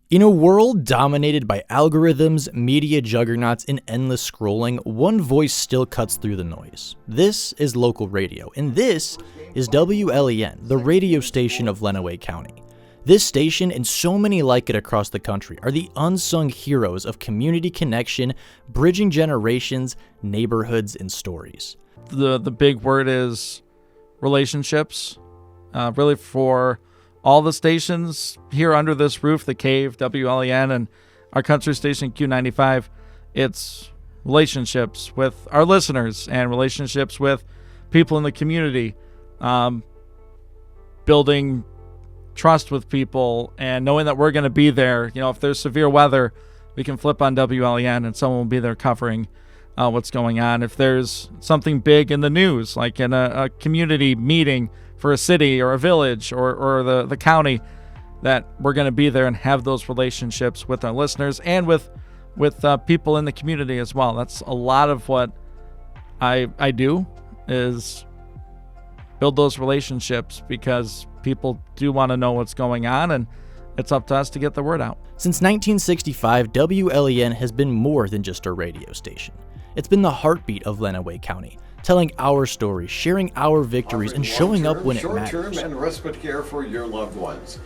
In a world dominated by algorithms, media juggernauts, and endless scrolling, one voice still cuts through the noise. This is local radio, and this is WLEN, the radio station of Lenawee County. This station, and so many like it across the country, are the unsung heroes of community connection, bridging generations, neighborhoods, and stories. The big word is relationships, really for all the stations here under this roof, the Cave, WLEN, and our country station Q95, it's relationships with our listeners and relationships with people in the community, building trust with people and knowing that we're going to be there. You know, if there's severe weather, we can flip on WLEN and someone will be there covering what's going on. If there's something big in the news, like in a community meeting for a city or a village or the county, that we're going to be there and have those relationships with our listeners and with people in the community as well. That's a lot of what I do, is build those relationships, because people do want to know what's going on, and it's up to us to get the word out. Since 1965, WLEN has been more than just a radio station. It's been the heartbeat of Lenawee County, telling our stories, sharing our victories, and showing up when it matters. Short-term and respite care for your loved ones.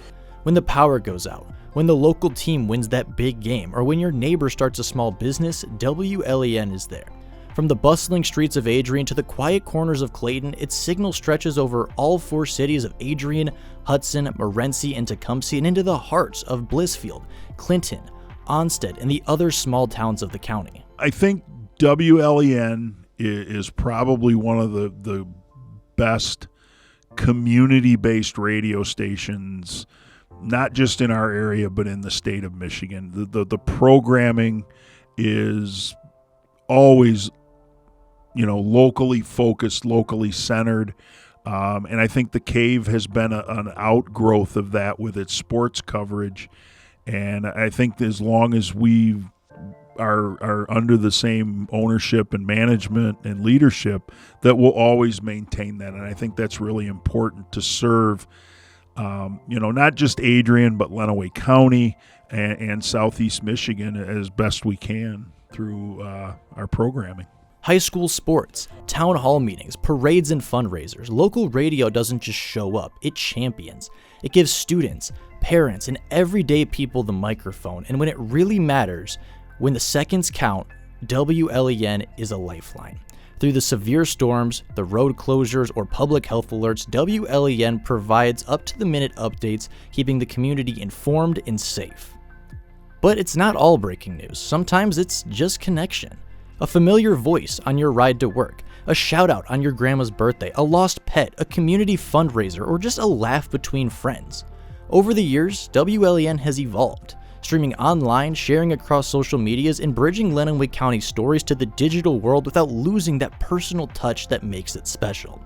When the power goes out, when the local team wins that big game, or when your neighbor starts a small business, WLEN is there. From the bustling streets of Adrian to the quiet corners of Clayton, its signal stretches over all four cities of Adrian, Hudson, Morenci, and Tecumseh, and into the hearts of Blissfield, Clinton, Onstead, and the other small towns of the county. I think WLEN is probably one of the best community-based radio stations, not just in our area, but in the state of Michigan. The programming is always, locally focused, locally centered. And I think the Cave has been an outgrowth of that with its sports coverage. And I think as long as we are under the same ownership and management and leadership, that we'll always maintain that. And I think that's really important to serve, not just Adrian, but Lenawee County and Southeast Michigan as best we can through our programming. High school sports, town hall meetings, parades, and fundraisers. Local radio doesn't just show up, it champions. It gives students, parents, and everyday people the microphone. And when it really matters, when the seconds count, WLEN is a lifeline. Through the severe storms, the road closures, or public health alerts, WLEN provides up-to-the-minute updates, keeping the community informed and safe. But it's not all breaking news. Sometimes it's just connection. A familiar voice on your ride to work, a shout-out on your grandma's birthday, a lost pet, a community fundraiser, or just a laugh between friends. Over the years, WLEN has evolved, streaming online, sharing across social medias, and bridging Lenawee County stories to the digital world without losing that personal touch that makes it special.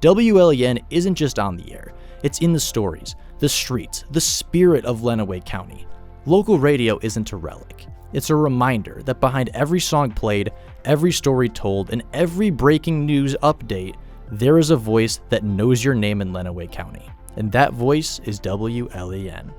WLEN isn't just on the air, it's in the stories, the streets, the spirit of Lenawee County. Local radio isn't a relic. It's a reminder that behind every song played, every story told, and every breaking news update, there is a voice that knows your name in Lenawee County. And that voice is WLEN.